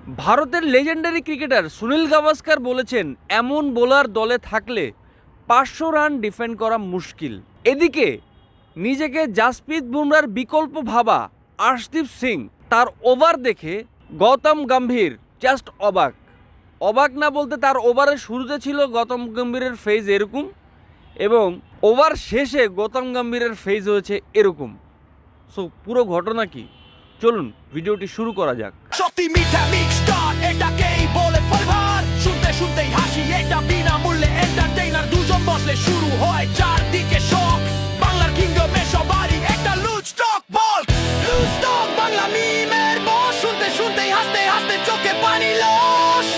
ভারতের legendary cricketer Sunil Gavaskar বলেছেন, এমন বোলার দলে থাকলে 500 রান ডিফেন্ড করা মুশকিল। এদিকে নিজেকে জাসপ্রীত বুমরার বিকল্প ভাবা আর্শদীপ সিং, তার ওভার দেখে গৌতম গম্ভীর জাস্ট অবাক। অবাক না বলতে, তার ওভারের শুরুতে ছিল গৌতম গম্ভীরের ফেজ এরকম, এবং ওভার শেষে গৌতম গম্ভীরের ফেজ হয়েছে এরকম। সো পুরো ঘটনা কি, চলুন ভিডিওটি শুরু করা যাক। সত্যি মিঠা মিক্সড এটাকেই বলে ফলভার, শুনতে শুনতেই হাসি, এটা বিনামূল্যে এন্টারটেইনার, দুজন বসলে শুরু হয় চারদিকে শক। বাংলার কিংডমে সবারই একটা লুজ টক বল, লুজ টক বাংলা মিমের বস, শুনতে শুনতেই হাসতে হাসতে চোখে পানি লস,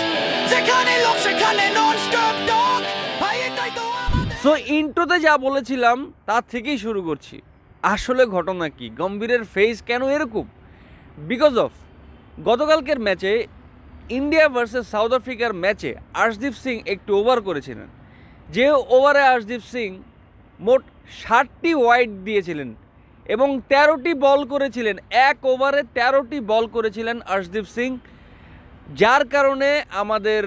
যেখানে লোক সেখানে নন স্টপ টক, ভাই এটাই তো আমাদের। সো ইন্ট্রোতে যা বলেছিলাম তার থেকেই শুরু করছি। আসলে ঘটনা কি, গম্ভীরের ফেস কেন এরকম? বিকজ অফ গতকালকের ম্যাচে ইন্ডিয়া ভার্সেস সাউথ আফ্রিকার ম্যাচে আর্শদীপ সিং একটু ওভার করেছিলেন। যে ওভারে আর্শদীপ সিং মোট 60টি ওয়াইড দিয়েছিলেন এবং 13টি বল করেছিলেন। এক ওভারে 13টি বল করেছিলেন আর্শদীপ সিং, যার কারণে আমাদের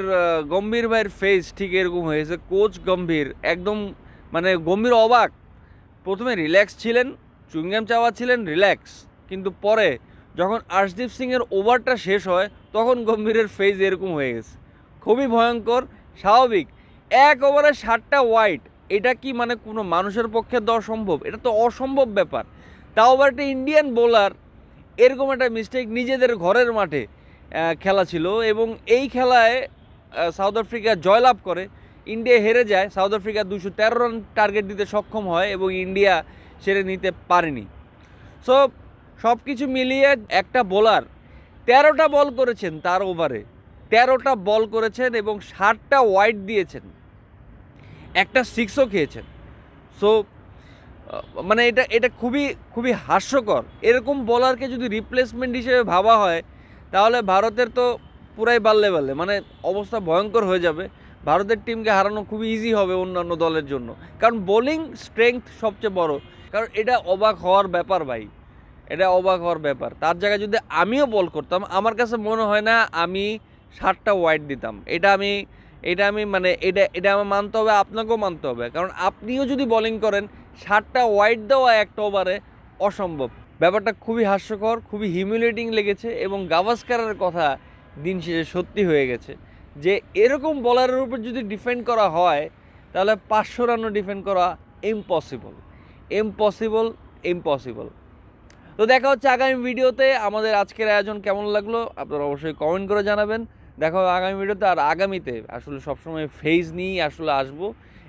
গম্ভীর ভাইয়ের ফেস ঠিক এরকম হয়েছে। কোচ গম্ভীর একদম মানে গম্ভীর অবাক। প্রথমে রিল্যাক্স ছিলেন, চুইংগাম চাওয়াচ্ছিলেন, রিল্যাক্স, কিন্তু পরে যখন আর্শদীপ সিংয়ের ওভারটা শেষ হয় তখন গম্ভীরের ফেজ এরকম হয়ে গেছে। খুবই ভয়ঙ্কর, স্বাভাবিক। এক ওভারে 60টা ওয়াইড, এটা কি মানে কোনো মানুষের পক্ষে দেওয়া সম্ভব? এটা তো অসম্ভব ব্যাপার। তাও আবার একটা ইন্ডিয়ান বোলার, এরকম একটা মিস্টেক নিজেদের ঘরের মাঠে খেলা ছিল, এবং এই খেলায় সাউথ আফ্রিকা জয়লাভ করে। ইন্ডিয়া হেরে যায়, সাউথ আফ্রিকা 213 রান টার্গেট দিতে সক্ষম হয় এবং ইন্ডিয়া সেরে নিতে পারেনি। সো সব কিছু মিলিয়ে একটা বোলার 13টা বল করেছেন, তার ওভারে 13টা বল করেছেন এবং 60টা ওয়াইড দিয়েছেন, একটা সিক্সও খেয়েছেন। সো মানে এটা এটা খুবই খুবই হাস্যকর। এরকম বোলারকে যদি রিপ্লেসমেন্ট হিসেবে ভাবা হয় তাহলে ভারতের তো পুরাই বাল্লে বাল্লে, মানে অবস্থা ভয়ঙ্কর হয়ে যাবে। ভারতের টিমকে হারানো খুবই ইজি হবে অন্যান্য দলের জন্য, কারণ বোলিং স্ট্রেংথ সবচেয়ে বড়। কারণ এটা অবাক হওয়ার ব্যাপার ভাই, এটা অবাক হওয়ার ব্যাপার। তার জায়গায় যদি আমিও বল করতাম, আমার কাছে মনে হয় না আমি 60টা ওয়াইড দিতাম। এটা আমি মানে এটা আমার মানতে হবে, আপনাকেও মানতে হবে। কারণ আপনিও যদি বোলিং করেন, 60টা ওয়াইড দেওয়া একটা ওভারে অসম্ভব। ব্যাপারটা খুবই হাস্যকর, খুবই হিউমিলেটিং লেগেছে, এবং গাভাস্কারের কথা দিন শেষে সত্যি হয়ে গেছে যে এরকম বলারের উপর যদি ডিফেন্ড করা হয় তাহলে 500 রানও ডিফেন্ড করা ইম্পসিবল, ইম্পসিবল, ইম্পসিবল। তো দেখা হচ্ছে আগামী ভিডিওতে। আমাদের আজকের আয়োজন কেমন লাগলো আপনারা অবশ্যই কমেন্ট করে জানাবেন। দেখা হবে আগামী ভিডিওতে। আর আগামীতে আসলে সবসময় ফেজ নিয়েই আসলে আসবো,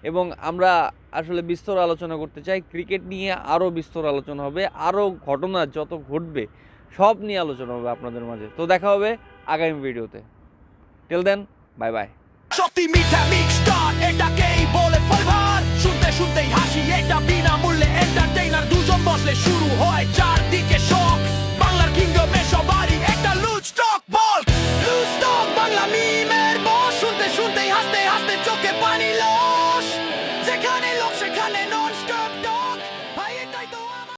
এবং আমরা আসলে বিস্তর আলোচনা করতে চাই ক্রিকেট নিয়ে। আরও বিস্তর আলোচনা হবে, আরও ঘটনা যত ঘটবে সব নিয়ে আলোচনা হবে আপনাদের মাঝে। তো দেখা হবে আগামী ভিডিওতে। Till then, bye bye. সত্যি মিঠা মিক্সড